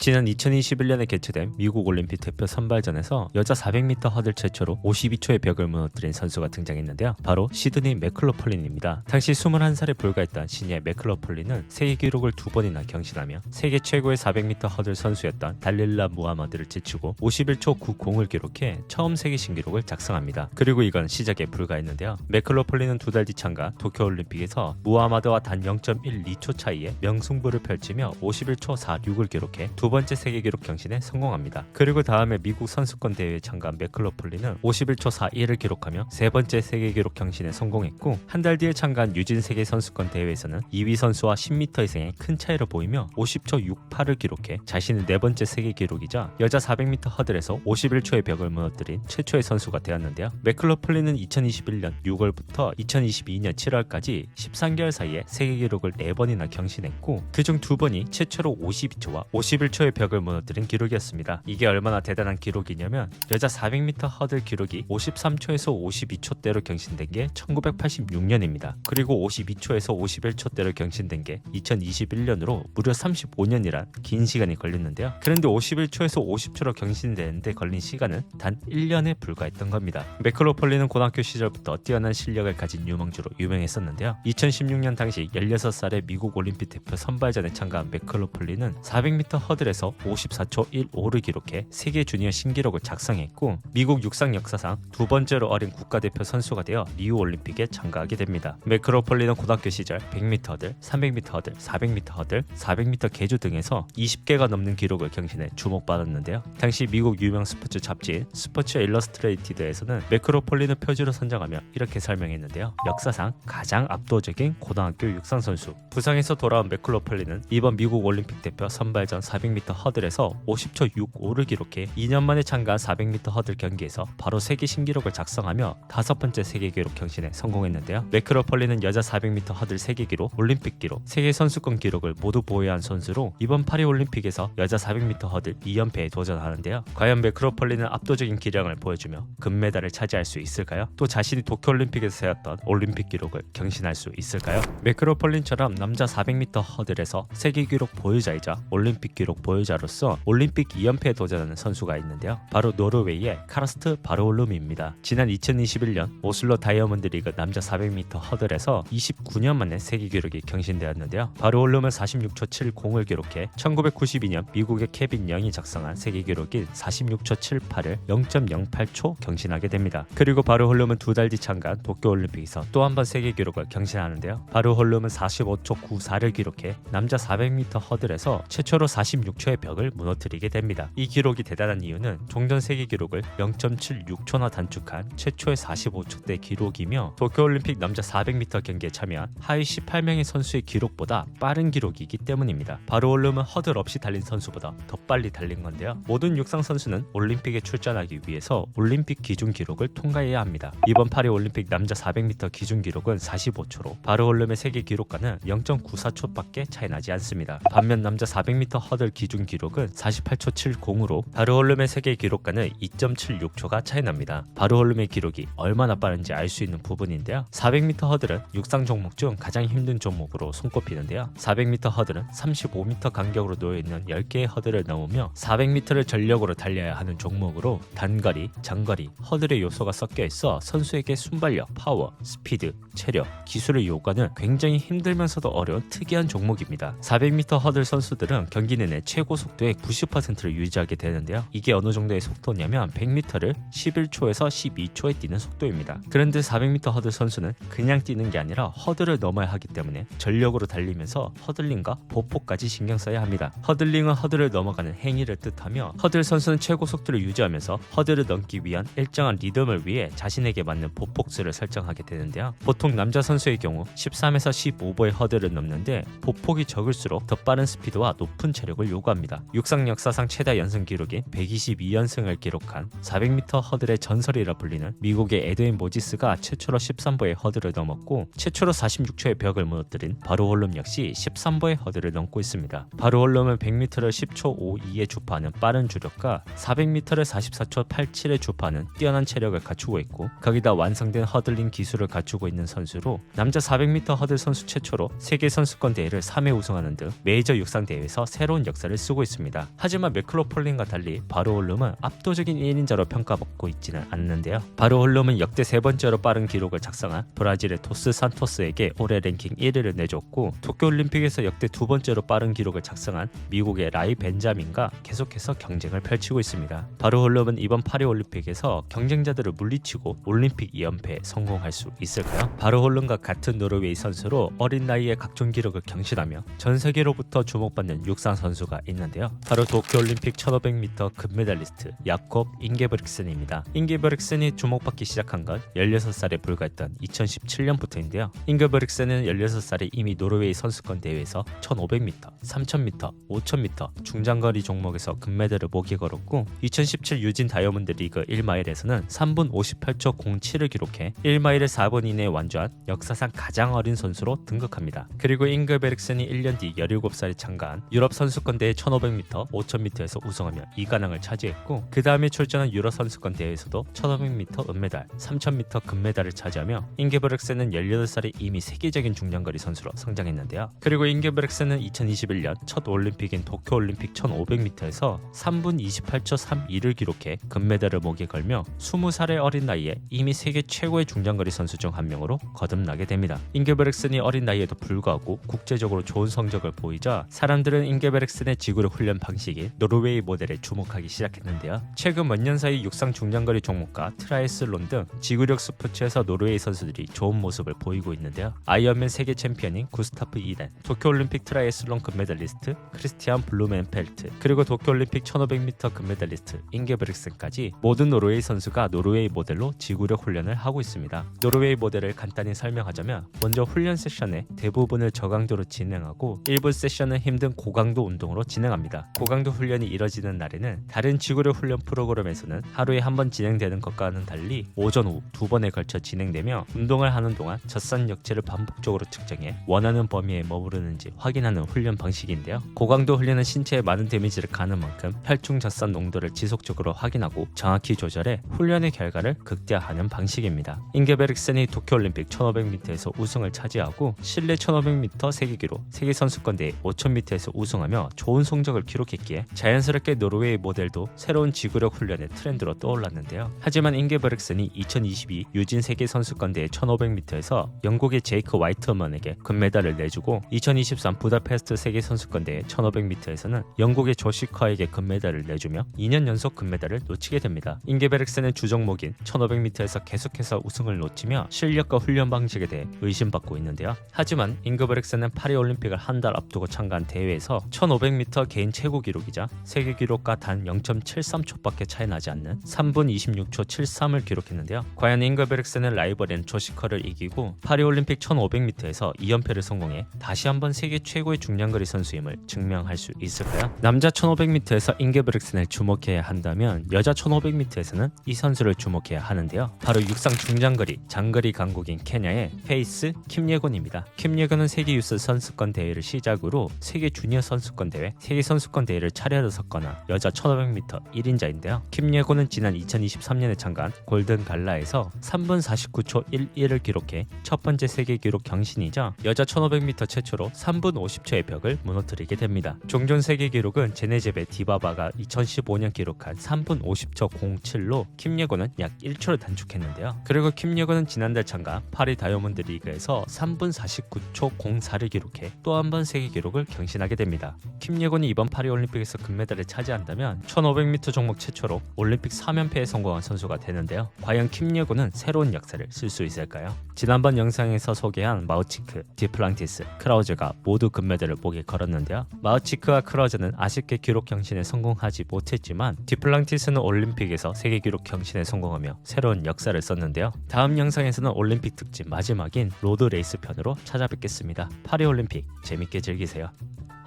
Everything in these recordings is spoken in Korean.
지난 2021년에 개최된 미국 올림픽 대표 선발전에서 여자 400m 허들 최초로 52초의 벽을 무너뜨린 선수가 등장했는데요. 바로 시드니 맥클로플린입니다. 당시 21살에 불과했던 시니의 맥클로플린은 세계 기록을 2번이나 경신하며 세계 최고의 400m 허들 선수였던 달릴라 무하마드를 제치고 51초 90을 기록해 처음 세계 신기록을 작성합니다. 그리고 이건 시작에 불과했는데요. 맥클로플린은 2달 뒤 참가 도쿄올림픽에서 무하마드와 단 0.12초 차이에 명승부를 펼치며 51초 46을 기록해 두 번째 세계 기록 경신에 성공합니다. 그리고 다음에 미국 선수권 대회에 참가한 맥클로플린은 51초 41을 기록하며 세 번째 세계 기록 경신에 성공했고, 한 달 뒤에 참가한 유진 세계 선수권 대회에서는 2위 선수와 10m 이상의 큰 차이를 보이며 50초 68을 기록해 자신의 네 번째 세계 기록이자 여자 400m 허들에서 51초의 벽을 무너뜨린 최초의 선수가 되었는데요. 맥클로플린은 2021년 6월부터 2022년 7월까지 13개월 사이에 세계 기록을 4번이나 경신했고, 그중 2번이 최초로 52초와 51초의 벽을 무너뜨린 기록이었습니다. 이게 얼마나 대단한 기록이냐면 여자 400m 허들 기록이 53초에서 52초대로 경신된 게 1986년입니다. 그리고 52초에서 51초대로 경신된 게 2021년으로 무려 35년이란 긴 시간이 걸렸는데요. 그런데 51초에서 50초로 경신되는데 걸린 시간은 단 1년에 불과했던 겁니다. 맥클로플린은 고등학교 시절부터 뛰어난 실력을 가진 유망주로 유명했었는데요. 2016년 당시 16살의 미국 올림픽 대표 선발전에 참가한 맥클로플린은 400m 허들에서 54초 15를 기록해 세계 주니어 신기록을 작성했고, 미국 육상 역사상 두 번째로 어린 국가대표 선수가 되어 리우 올림픽에 참가하게 됩니다. 맥클로플린은 고등학교 시절 100m 허들, 300m 허들, 400m 허들, 400m 계주 등에서 20개가 넘는 기록을 경신해 주목받았는데요. 당시 미국 유명 스포츠 잡지인 스포츠 일러스트레이티드에서는 맥클로플린을 표지로 선정하며 이렇게 설명했는데요. 역사상 가장 압도적인 고등학교 육상 선수. 부상에서 돌아온 맥클로플린은 이번 미국 올림픽 대표 선발전 400m 허들에서 50초 65를 기록해 2년 만에 참가한 400m 허들 경기에서 바로 세계 신기록을 작성하며 5번째 세계 기록 경신에 성공했는데요. 맥클로플린은 여자 400m 허들 세계 기록, 올림픽 기록, 세계 선수권 기록을 모두 보유한 선수로 이번 파리 올림픽에서 여자 400m 허들 2연패에 도전하는데요. 과연 맥클로플린은 압도적인 기량을 보여주며 금메달을 차지할 수 있을까요? 또 자신이 도쿄올림픽에서 세웠던 올림픽 기록을 경신할 수 있을까요? 맥클로플린처럼 남자 400m 허들에서 세계 기록 보유자이자 올림픽 기록 보유자로서 올림픽 2연패에 도전하는 선수가 있는데요. 바로 노르웨이의 카르스트 바르홀룸입니다. 지난 2021년 오슬로 다이아몬드 리그 남자 400m 허들에서 29년 만에 세계 기록이 경신되었는데요. 바르홀룸은 46초 70을 기록해 1992년 미국의 케빈 영이 작성한 세계 기록인 46초 78을 0.08초 경신하게 됩니다. 그리고 바르홀룸은 2달 뒤 참가한 도쿄올림픽에서 또 한 번 세계 기록을 경신하는데요. 바르홀룸은 45초 94를 기록해 남자 400m 허들에서 최초로 46초의 벽을 무너뜨리게 됩니다. 이 기록이 대단한 이유는 종전 세계 기록을 0.76초나 단축한 최초의 45초대 기록이며 도쿄올림픽 남자 400m 경기에 참여한 하위 18명의 선수의 기록보다 빠른 기록이기 때문입니다. 바르홀룸은 허들 없이 달린 선수보다 더 빨리 달린 건데요. 모든 육상 선수는 올림픽에 출전하기 위해서 올림픽 기준 기록을 통과해야 합니다. 이번 파리 올림픽 남자 400m 기준 기록은 45초로 바르홀룸의 세계 기록과는 0.94초밖에 차이 나지 않습니다. 반면 남자 400m 허들 기준 기록은 48초 70으로 바르홀룸의 세계 기록과는 2.76초가 차이 납니다. 바르홀룸의 기록이 얼마나 빠른지 알 수 있는 부분인데요. 400m 허들은 육상 종목 중 가장 힘든 종목으로 손꼽히는데요. 400m 허들은 35m 간격으로 놓여있는 10개의 허들을 넘으며 400m를 전력으로 달려야 하는 종목으로 단거리, 장거리, 허들의 요소가 섞여 있어 선수에게 순발력, 파워, 스피드, 체력, 기술을 요구하는 굉장히 힘들면서도 어려운 특이한 종목입니다. 400m 허들 선수들은 경기 내내 최고 속도의 90%를 유지하게 되는데요. 이게 어느 정도의 속도냐면 100m를 11초에서 12초에 뛰는 속도입니다. 그런데 400m 허들 선수는 그냥 뛰는 게 아니라 허들을 넘어야 하기 때문에 전력으로 달리면서 허들링과 보폭까지 신경 써야 합니다. 허들링은 허들을 넘어가는 행위를 뜻하며, 허들 선수는 최고 속도를 유지하면서 허들을 넘기 위한 일정한 리듬을 위해 자신에게 맞는 보폭수를 설정하게 되는데요. 보통 남자 선수의 경우 13에서 15보의 허들을 넘는데 보폭이 적을수록 더 빠른 스피드와 높은 체력을 요구합니다. 육상 역사상 최다 연승 기록인 122연승을 기록한 400m 허들의 전설이라 불리는 미국의 에드윈 모지스가 최초로 13보의 허들을 넘었고, 최초로 46초의 벽을 무너뜨린 바르홀룸 역시 13보의 허들을 넘고 있습니다. 바르홀룸은 100m를 10초 52에 주파하는 빠른 주력과 400m를 44초 87에 주파하는 뛰어난 체력을 갖추고 있고, 거기다 완성된 허들링 기술을 갖추고 있는 선수 선수로 남자 400m 허들 선수 최초로 세계 선수권 대회를 3회 우승하는 등 메이저 육상 대회에서 새로운 역사를 쓰고 있습니다. 하지만 맥클로폴린과 달리 바로 홀름은 압도적인 1인자로 평가받고 있지는 않는데요. 바로 홀름은 역대 세 번째로 빠른 기록을 작성한 브라질의 도스 산토스에게 올해 랭킹 1위를 내줬고 도쿄올림픽에서 역대 두 번째로 빠른 기록을 작성한 미국의 라이 벤자민과 계속해서 경쟁을 펼치고 있습니다. 바로 홀름은 이번 파리올림픽에서 경쟁자들을 물리치고 올림픽 2연패에 성공할 수 있을까요? 바로 홀름과 같은 노르웨이 선수로 어린 나이에 각종 기록을 경신하며 전 세계로부터 주목받는 육상 선수가 있는데요. 바로 도쿄올림픽 1500m 금메달리스트 야콥 잉게브릭센입니다. 잉게브릭센이 주목받기 시작한 건 16살에 불과했던 2017년부터인데요. 잉게브릭센은 16살에 이미 노르웨이 선수권 대회에서 1500m, 3000m, 5000m 중장거리 종목에서 금메달을 목에 걸었고 2017 유진 다이아몬드 리그 1마일에서는 3분 58초 07을 기록해 1마일을 4분 이내에 완주한 역사상 가장 어린 선수로 등극합니다. 그리고 잉게브릭센이 1년 뒤 17살에 참가한 유럽 선수권 대회 1500m, 5000m에서 우승하며 2관왕을 차지했고 그 다음에 출전한 유럽 선수권 대회에서도 1500m 은메달, 3000m 금메달을 차지하며 잉게브릭센은 18살에 이미 세계적인 중장거리 선수로 성장했는데요. 그리고 잉게브릭센은 2021년 첫 올림픽인 도쿄올림픽 1500m에서 3분 28초 32를 기록해 금메달을 목에 걸며 20살의 어린 나이에 이미 세계 최고의 중장거리 선수 중 한 명으로 거듭나게 됩니다. 잉게브릭센이 어린 나이에도 불구하고 국제적으로 좋은 성적을 보이자 사람들은 잉게브릭센의 지구력 훈련 방식인 노르웨이 모델에 주목하기 시작했는데요. 최근 몇 년 사이 육상 중장거리 종목과 트라이애슬론 등 지구력 스포츠에서 노르웨이 선수들이 좋은 모습을 보이고 있는데요. 아이언맨 세계 챔피언인 구스타프 이렌, 도쿄올림픽 트라이애슬론 금메달리스트 크리스티안 블루멘펠트, 그리고 도쿄올림픽 1500m 금메달리스트 잉게브릭센까지 모든 노르웨이 선수가 노르웨이 모델로 지구력 훈련을 하고 있습니다. 노르웨이 모델을 간단히 설명하자면 먼저 훈련 세션의 대부분을 저강도로 진행하고 일부 세션은 힘든 고강도 운동으로 진행합니다. 고강도 훈련이 이뤄지는 날에는 다른 지구력 훈련 프로그램에서는 하루에 한 번 진행되는 것과는 달리 오전 오후 두 번에 걸쳐 진행되며 운동을 하는 동안 젖산 역체를 반복적으로 측정해 원하는 범위에 머무르는지 확인하는 훈련 방식인데요. 고강도 훈련은 신체에 많은 데미지를 가는 만큼 혈중 젖산 농도를 지속적으로 확인하고 정확히 조절해 훈련의 결과를 극대화하는 방식입니다. 잉게베릭센이 도쿄올림픽 1500m에서 우승을 차지하고 실내 1500m 세계기록, 세계선수권대회 5000m에서 우승하며 좋은 성적을 기록했기에 자연스럽게 노르웨이 모델도 새로운 지구력 훈련의 트렌드로 떠올랐는데요. 하지만 잉게베릭센이 2022 유진 세계선수권대회 1500m에서 영국의 제이크 와이트먼에게 금메달을 내주고 2023 부다페스트 세계선수권대회 1500m에서는 영국의 조시커에게 금메달을 내주며 2년 연속 금메달을 놓치게 됩니다. 잉게베릭센은 주종목인 1500m에서 계속해서 우승을 놓치며 실력과 훈련 방식에 대해 의심받고 있는데요. 하지만 잉게베릭센은 파리올림픽을 한 달 앞두고 참가한 대회에서 1500m 개인 최고 기록이자 세계 기록과 단 0.73초밖에 차이 나지 않는 3분 26초 73을 기록했는데요. 과연 잉게베릭센은 라이벌인 조시커를 이기고 파리올림픽 1500m에서 2연패를 성공해 다시 한번 세계 최고의 중량거리 선수임을 증명할 수 있을까요? 남자 1500m에서 잉게베릭센을 주목해야 한다면 여자 1500m에서는 이 선수를 주목해야 하는데요. 바로 육상 중장거리 장거리 강국인 케냐의 페이스 킴예곤입니다. 킴예곤은 세계 유스 선수권 대회를 시작으로 세계 주니어 선수권 대회, 세계 선수권 대회를 차례로 섰거나 여자 1500m 1인자인데요. 킴예곤은 지난 2023년에 참가한 골든 갈라에서 3분 49초 11을 기록해 첫 번째 세계 기록 경신이자 여자 1500m 최초로 3분 50초의 벽을 무너뜨리게 됩니다. 종전 세계 기록은 제네제베 디바바가 2015년 기록한 3분 50초 07로 킴예곤은 약 1초를 단축했는데요. 그리고 킴예곤은 지난달 참가 파리 다이아몬드 리그에서 3분 49초 04를 기록해 또 한 번 세계 기록을 경신하게 됩니다. 킴예곤이 이번 파리올림픽에서 금메달을 차지한다면 1500m 종목 최초로 올림픽 3연패에 성공한 선수가 되는데요. 과연 킴예곤은 새로운 역사를 쓸 수 있을까요? 지난번 영상에서 소개한 마우치크, 디플랑티스, 크라우제가 모두 금메달을 목에 걸었는데요. 마우치크와 크라우제는 아쉽게 기록 경신에 성공하지 못했지만 디플랑티스는 올림픽에서 세계 기록 경신에 성공하며 새로운 역사를 썼는데요. 다음 영상에서는 올림픽 특집 마지막인 로드 레이스 편으로 찾아뵙겠습니다. 파리올림픽 재밌게 즐기세요.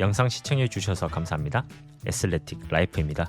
영상 시청해 주셔서 감사합니다. 애슬레틱 라이프입니다.